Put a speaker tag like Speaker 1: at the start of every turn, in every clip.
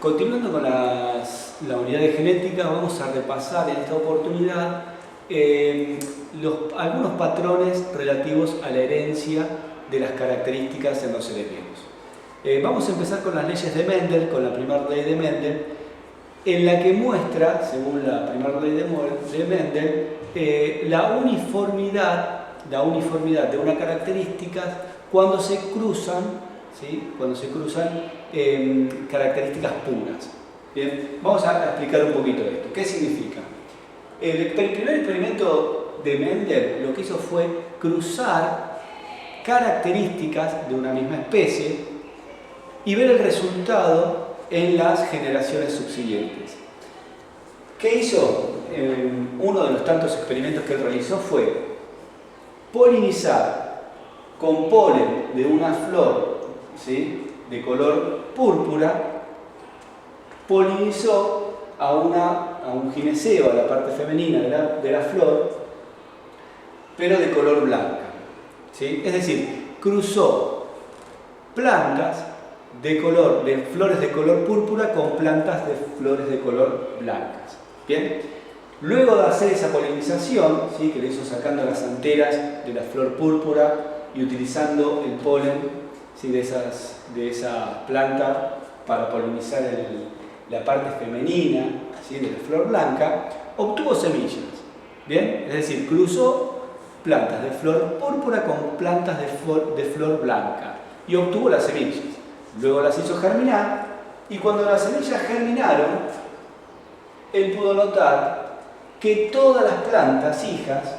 Speaker 1: Continuando con la unidad de genética, vamos a repasar en esta oportunidad algunos patrones relativos a la herencia de las características en los seres vivos. Vamos a empezar con las leyes de Mendel, con la primera ley de Mendel, en la que muestra, según la primera ley de Mendel, la uniformidad de una característica cuando se cruzan, ¿sí? Características puras. Bien, vamos a explicar un poquito esto. ¿Qué significa? El primer experimento de Mendel lo que hizo fue cruzar características de una misma especie y ver el resultado en las generaciones subsiguientes. ¿Qué hizo? Uno de los tantos experimentos que él realizó fue polinizar con polen de una flor, ¿sí?, de color púrpura, polinizó a un gineceo, a la parte femenina de la flor, pero de color blanca, ¿sí? Es decir, cruzó plantas de flores de color púrpura con plantas de flores de color blancas. Bien, luego de hacer esa polinización, ¿sí?, que le hizo sacando las anteras de la flor púrpura y utilizando el polen, ¿sí?, de esa planta para polinizar la parte femenina, ¿sí?, de la flor blanca, obtuvo semillas. Bien, es decir, cruzó plantas de flor púrpura con plantas de flor blanca y obtuvo las semillas. Luego las hizo germinar y cuando las semillas germinaron, él pudo notar que todas las plantas hijas,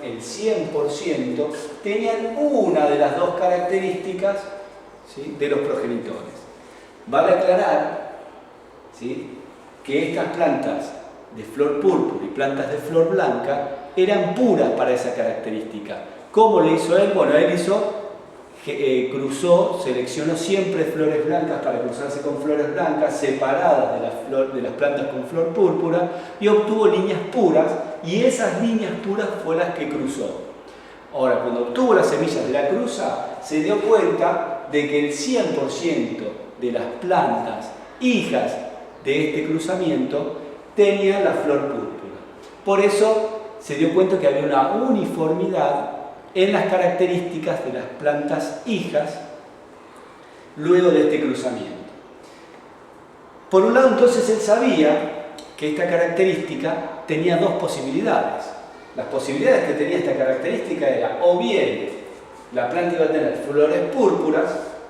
Speaker 1: el 100%, tenían una de las dos características, ¿sí?, de los progenitores. Vale aclarar, ¿sí?, que estas plantas de flor púrpura y plantas de flor blanca eran puras para esa característica. ¿Cómo le hizo él? Bueno, él seleccionó siempre flores blancas para cruzarse con flores blancas separadas de las plantas con flor púrpura y obtuvo líneas puras, y esas líneas puras fueron las que cruzó. Ahora, cuando obtuvo las semillas de la cruza, se dio cuenta de que el 100% de las plantas hijas de este cruzamiento tenían la flor púrpura. Por eso se dio cuenta que había una uniformidad en las características de las plantas hijas luego de este cruzamiento. Por un lado, entonces, él sabía que esta característica tenía dos posibilidades. Las posibilidades que tenía esta característica era o bien la planta iba a tener flores púrpuras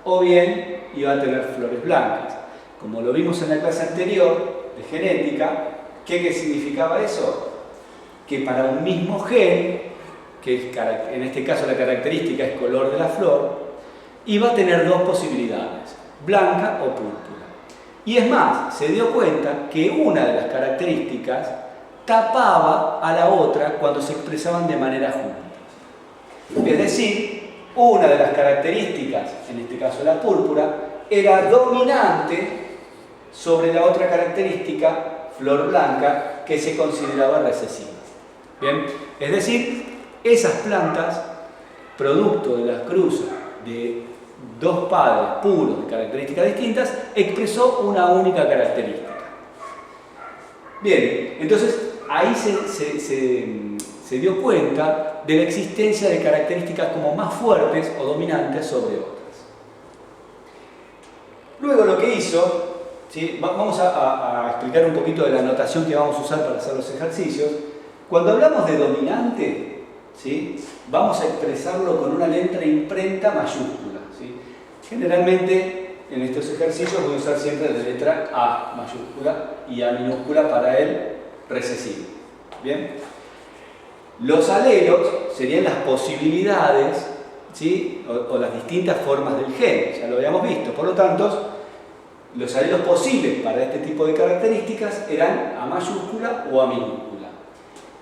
Speaker 1: o bien iba a tener flores blancas. Como lo vimos en la clase anterior de genética, ¿qué significaba eso? Que para un mismo gen, que en este caso la característica es color de la flor, iba a tener dos posibilidades, blanca o púrpura. Y es más, se dio cuenta que una de las características tapaba a la otra cuando se expresaban de manera juntas. Es decir, una de las características, en este caso la púrpura, era dominante sobre la otra característica, flor blanca, que se consideraba recesiva. Bien, es decir, esas plantas, producto de las cruzas de dos padres puros de características distintas, expresó una única característica. Bien, entonces ahí se dio cuenta de la existencia de características como más fuertes o dominantes sobre otras. Luego lo que hizo, ¿sí?, vamos a explicar un poquito de la notación que vamos a usar para hacer los ejercicios. Cuando hablamos de dominante, ¿sí?, vamos a expresarlo con una letra imprenta mayúscula, ¿sí? Generalmente en estos ejercicios voy a usar siempre la letra A mayúscula y A minúscula para el recesivo. Bien, los alelos serían las posibilidades, ¿sí?, o las distintas formas del gen, ya lo habíamos visto. Por lo tanto, los alelos posibles para este tipo de características eran A mayúscula o A minúscula.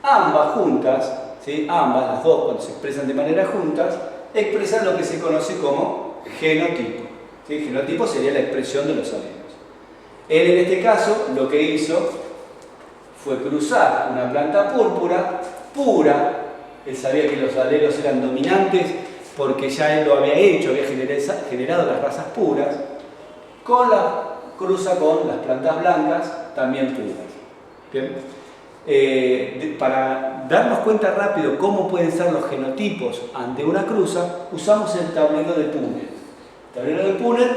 Speaker 1: Ambas juntas, ¿sí?, ambas, las dos, cuando se expresan de manera juntas, expresan lo que se conoce como genotipo. ¿Sí? Genotipo sería la expresión de los alelos. Él, en este caso, lo que hizo fue cruzar una planta púrpura pura. Él sabía que los alelos eran dominantes porque ya él lo había hecho, había generado las razas puras. cruza con las plantas blancas, también puras. ¿Bien? Para darnos cuenta rápido cómo pueden ser los genotipos ante una cruza, usamos el tablero de Punnett. El tablero de Punnett,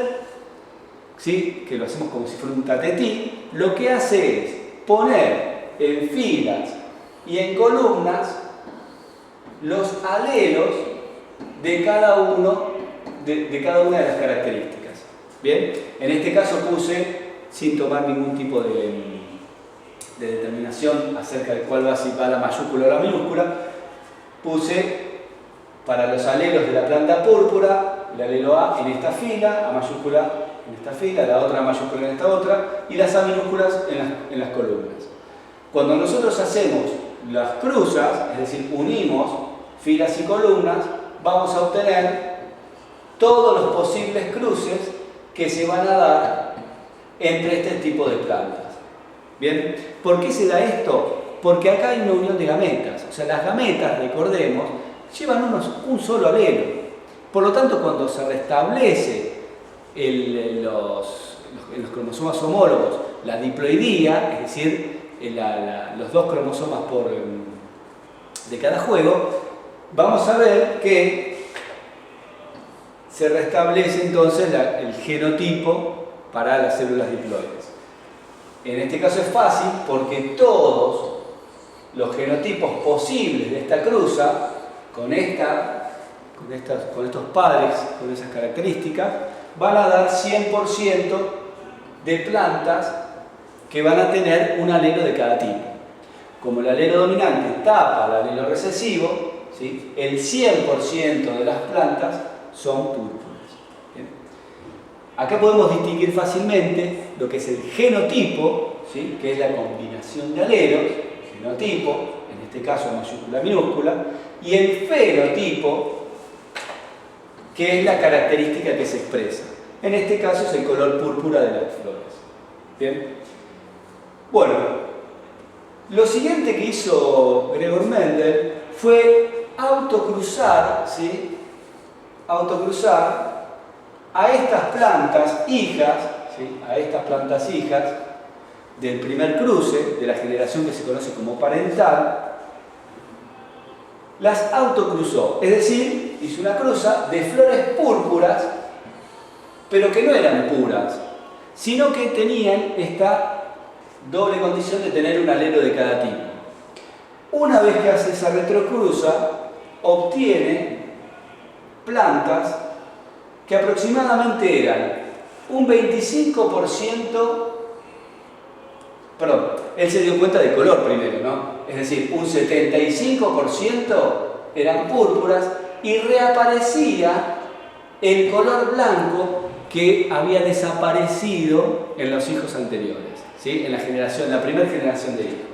Speaker 1: ¿sí?, que lo hacemos como si fuera un tatetí, lo que hace es poner en filas y en columnas los alelos de cada una de las características. Bien, en este caso puse, sin tomar ningún tipo de determinación acerca de cuál va la mayúscula o la minúscula, puse para los alelos de la planta púrpura, el alelo A en esta fila, A mayúscula en esta fila, la otra mayúscula en esta otra, y las A minúsculas en las columnas. Cuando nosotros hacemos las cruzas, es decir, unimos filas y columnas, vamos a obtener todos los posibles cruces que se van a dar entre este tipo de plantas. ¿Bien? ¿Por qué se da esto? Porque acá hay una unión de gametas. O sea, las gametas, recordemos, llevan un solo alelo. Por lo tanto, cuando se restablece en los cromosomas homólogos la diploidía, es decir, los dos cromosomas de cada juego, vamos a ver que se restablece entonces el genotipo para las células diploides. En este caso es fácil porque todos los genotipos posibles de esta cruza, con estos padres, con esas características, van a dar 100% de plantas que van a tener un alelo de cada tipo. Como el alelo dominante tapa el alelo recesivo, ¿sí?, el 100% de las plantas son púrpuras. ¿Bien? Acá podemos distinguir fácilmente lo que es el genotipo, ¿sí?, que es la combinación de alelos, genotipo, en este caso mayúscula minúscula, y el fenotipo, que es la característica que se expresa. En este caso es el color púrpura de las flores. ¿Bien? Bueno, lo siguiente que hizo Gregor Mendel fue autocruzar, ¿sí?, autocruzar a estas plantas hijas, ¿sí?, a estas plantas hijas del primer cruce, de la generación que se conoce como parental, las autocruzó, es decir, hizo una cruza de flores púrpuras, pero que no eran puras, sino que tenían esta doble condición de tener un alelo de cada tipo. Una vez que hace esa retrocruza, obtiene plantas que aproximadamente eran un 25%, perdón, él se dio cuenta de color primero, ¿no? Es decir, un 75% eran púrpuras y reaparecía el color blanco que había desaparecido en los hijos anteriores, ¿sí?, en la primera generación de hijos.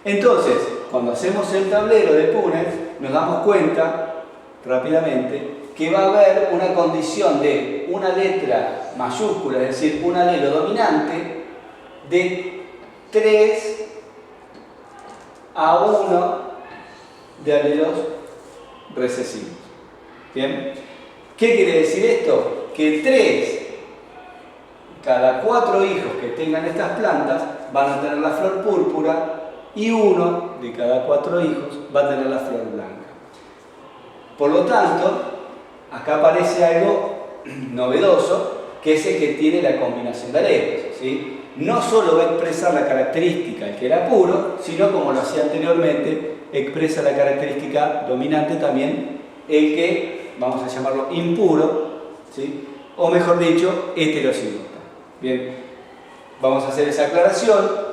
Speaker 1: Entonces, cuando hacemos el tablero de Punnett, nos damos cuenta rápidamente que va a haber una condición de una letra mayúscula, es decir, un alelo dominante, de 3 a 1 de alelos recesivos. ¿Bien? ¿Qué quiere decir esto? Que 3 cada 4 hijos que tengan estas plantas van a tener la flor púrpura y 1 de cada 4 hijos va a tener la flor blanca. Por lo tanto, acá aparece algo novedoso, que es el que tiene la combinación de alelos, ¿sí? No solo va a expresar la característica el que era puro, sino, como lo hacía anteriormente, expresa la característica dominante también el que, vamos a llamarlo impuro, ¿sí?, o mejor dicho, heterocigota. Bien, vamos a hacer esa aclaración.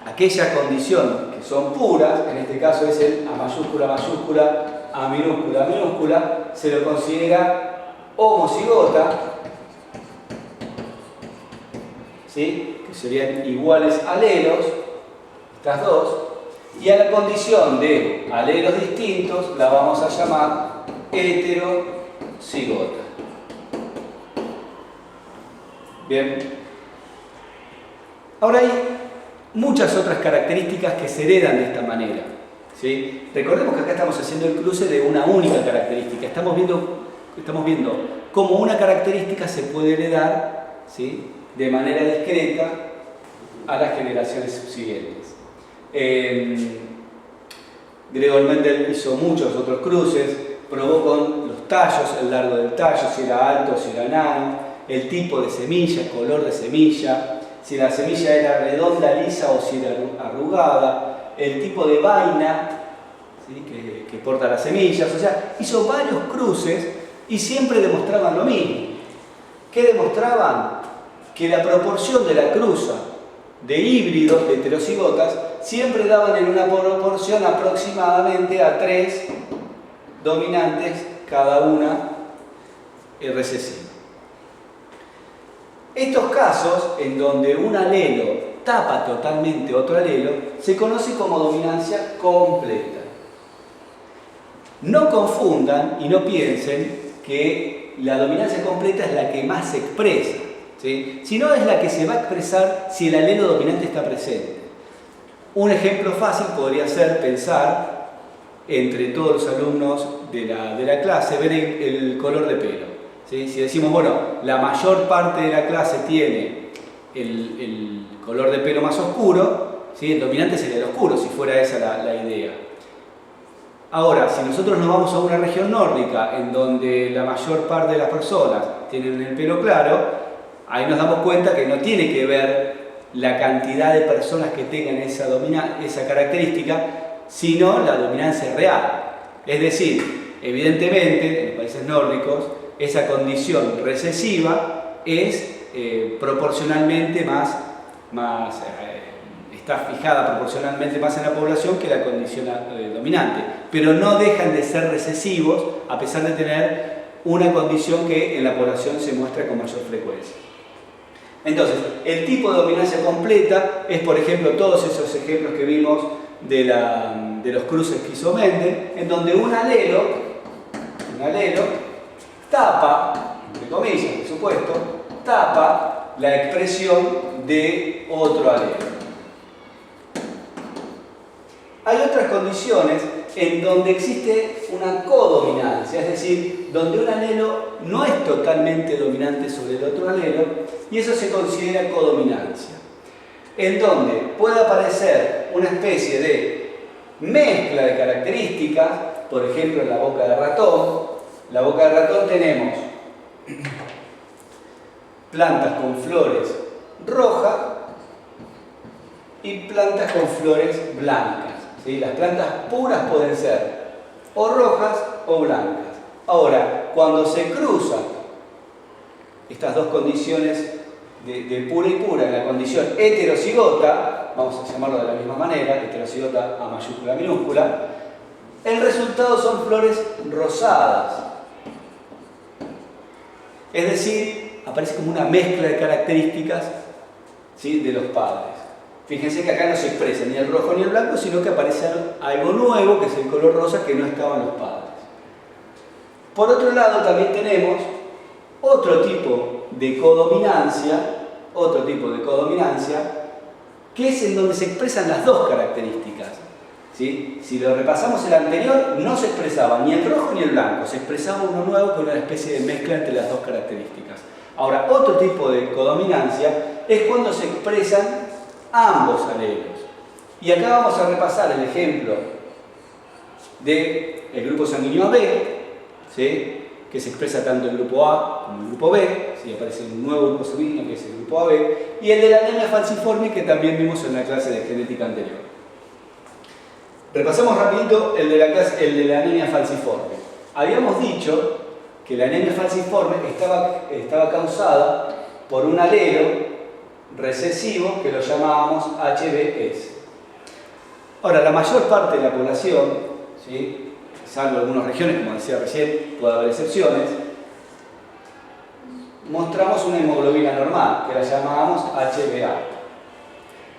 Speaker 1: Aquella condición que son puras, en este caso es el A mayúscula mayúscula, A minúscula minúscula, se lo considera homocigota, ¿sí?, que serían iguales alelos, estas dos, y a la condición de alelos distintos la vamos a llamar heterocigota. Bien. Ahora hay muchas otras características que se heredan de esta manera, ¿sí? Recordemos que acá estamos haciendo el cruce de una única característica. Estamos viendo estamos viendo cómo una característica se puede heredar, ¿sí?, de manera discreta a las generaciones subsiguientes. Gregor Mendel hizo muchos otros cruces, probó con los tallos, el largo del tallo, si era alto o si era enano, el tipo de semilla, el color de semilla, si la semilla era redonda, lisa o si era arrugada, el tipo de vaina, ¿sí?, que porta las semillas. O sea, hizo varios cruces y siempre demostraban lo mismo. ¿Qué demostraban? Que la proporción de la cruza de híbridos, de heterocigotas, siempre daban en una proporción aproximadamente a 3 dominantes cada una recesiva. Estos casos en donde un alelo tapa totalmente otro alelo se conoce como dominancia completa. No confundan y no piensen que la dominancia completa es la que más se expresa, ¿sí?, sino es la que se va a expresar si el alelo dominante está presente. Un ejemplo fácil podría ser pensar entre todos los alumnos de la clase, ver el color de pelo, ¿sí? Si decimos, bueno, la mayor parte de la clase tiene el color de pelo más oscuro, ¿sí?, el dominante sería el oscuro, si fuera esa la idea. Ahora, si nosotros nos vamos a una región nórdica en donde la mayor parte de las personas tienen el pelo claro, ahí nos damos cuenta que no tiene que ver la cantidad de personas que tengan esa característica, sino la dominancia real. Es decir, evidentemente, en los países nórdicos, esa condición recesiva es proporcionalmente está fijada proporcionalmente más en la población que la condición dominante, pero no dejan de ser recesivos a pesar de tener una condición que en la población se muestra con mayor frecuencia. Entonces, el tipo de dominancia completa es, por ejemplo, todos esos ejemplos que vimos de los cruces que hizo Mendel, en donde un alelo tapa, entre comillas, por supuesto, tapa la expresión de otro alelo. Hay otras condiciones en donde existe una codominancia, es decir, donde un alelo no es totalmente dominante sobre el otro alelo, y eso se considera codominancia, en donde puede aparecer una especie de mezcla de características, por ejemplo en la boca de ratón. En la boca de ratón tenemos plantas con flores rojas y plantas con flores blancas. ¿Sí? Las plantas puras pueden ser o rojas o blancas. Ahora, cuando se cruzan estas dos condiciones de pura y pura en la condición heterocigota, vamos a llamarlo de la misma manera, heterocigota a mayúscula minúscula, el resultado son flores rosadas. Es decir, aparece como una mezcla de características, ¿sí?, de los padres. Fíjense que acá no se expresa ni el rojo ni el blanco, sino que aparece algo nuevo, que es el color rosa, que no estaba en los padres. Por otro lado, también tenemos otro tipo de codominancia, que es en donde se expresan las dos características, ¿sí? Si lo repasamos el anterior, no se expresaba ni el rojo ni el blanco, se expresaba uno nuevo con una especie de mezcla entre las dos características. Ahora, otro tipo de codominancia es cuando se expresan ambos alelos. Y acá vamos a repasar el ejemplo del grupo sanguíneo AB, ¿sí?, que se expresa tanto en el grupo A como en el grupo B, ¿sí?, aparece un nuevo grupo sanguíneo que es el grupo AB, y el de la anemia falciforme que también vimos en la clase de genética anterior. Repasamos rapidito el de la anemia falciforme. Habíamos dicho que la anemia falciforme estaba causada por un alelo recesivo que lo llamábamos HBS. Ahora, la mayor parte de la población, ¿sí?, salvo algunas regiones, como decía recién, puede haber excepciones, mostramos una hemoglobina normal, que la llamábamos HbA,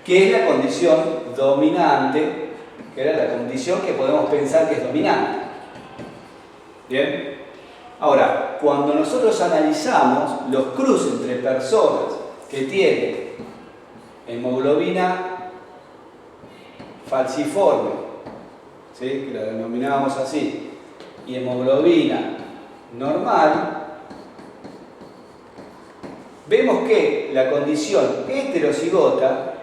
Speaker 1: que es la condición dominante, que era la condición que podemos pensar que es dominante. ¿Bien? Ahora, cuando nosotros analizamos los cruces entre personas que tienen hemoglobina falciforme, ¿sí?, que la denominábamos así, y hemoglobina normal, vemos que la condición heterocigota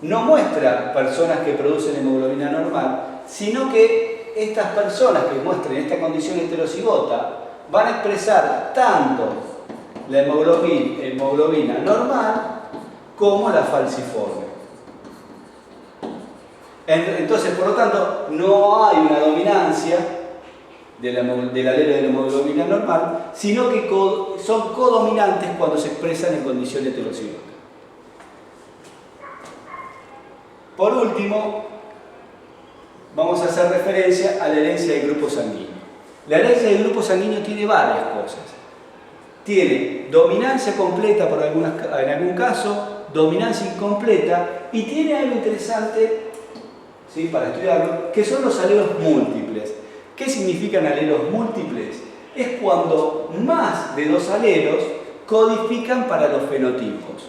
Speaker 1: no muestra personas que producen hemoglobina normal, sino que estas personas que muestren esta condición heterocigota van a expresar tanto la hemoglobina normal como la falciforme. Entonces, por lo tanto, no hay una dominancia del alelo de la hemoglobina normal, sino que son codominantes cuando se expresan en condición heterocigota. Por último, vamos a hacer referencia a la herencia del grupo sanguíneo. La herencia del grupo sanguíneo tiene varias cosas. Tiene dominancia completa en algún caso, dominancia incompleta, y tiene algo interesante, ¿sí?, para estudiarlo, que son los alelos múltiples. ¿Qué significan alelos múltiples? Es cuando más de dos alelos codifican para los fenotipos.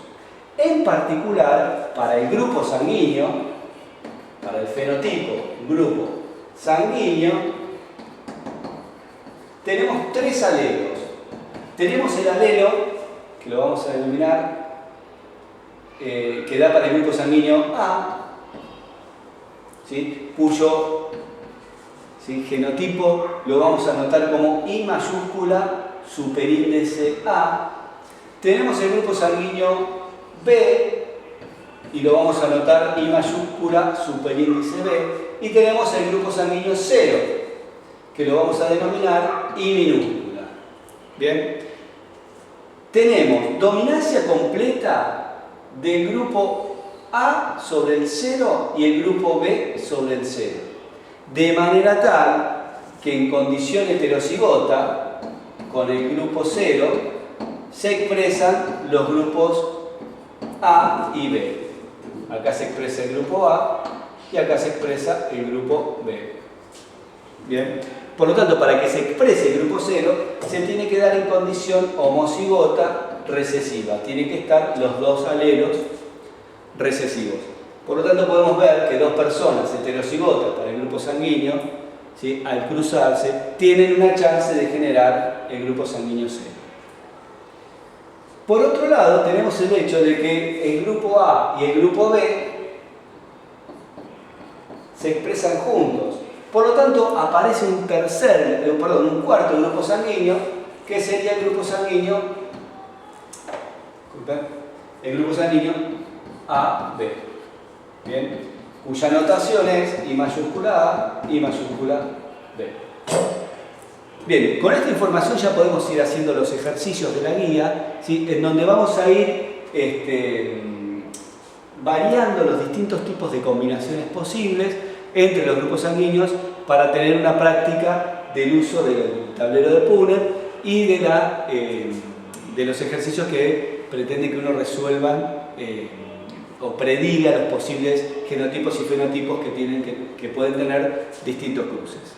Speaker 1: En particular, para el grupo sanguíneo, para el fenotipo grupo sanguíneo, tenemos tres alelos. Tenemos el alelo, que lo vamos a denominar, que da para el grupo sanguíneo A, ¿sí?, cuyo, ¿sí?, genotipo lo vamos a anotar como I mayúscula superíndice A. Tenemos el grupo sanguíneo B y lo vamos a anotar I mayúscula superíndice B. Y tenemos el grupo sanguíneo 0, que lo vamos a denominar I minúscula. Bien, tenemos dominancia completa del grupo A sobre el 0 y el grupo B sobre el 0, de manera tal que en condición heterocigota con el grupo 0 se expresan los grupos A y B. Acá se expresa el grupo A y acá se expresa el grupo B. Bien. Por lo tanto, para que se exprese el grupo 0, se tiene que dar en condición homocigota recesiva. Tienen que estar los dos alelos recesivos. Por lo tanto, podemos ver que dos personas heterocigotas para el grupo sanguíneo, ¿sí?, al cruzarse, tienen una chance de generar el grupo sanguíneo 0. Por otro lado, tenemos el hecho de que el grupo A y el grupo B se expresan juntos. Por lo tanto, aparece un cuarto grupo sanguíneo, que sería el grupo sanguíneo AB. Bien, cuya notación es I mayúscula A, I mayúscula B. Bien, con esta información ya podemos ir haciendo los ejercicios de la guía, ¿sí?, en donde vamos a ir variando los distintos tipos de combinaciones posibles entre los grupos sanguíneos para tener una práctica del uso del tablero de Punnett y de los ejercicios que pretende que uno resuelvan o prediga los posibles genotipos y fenotipos que pueden tener distintos cruces.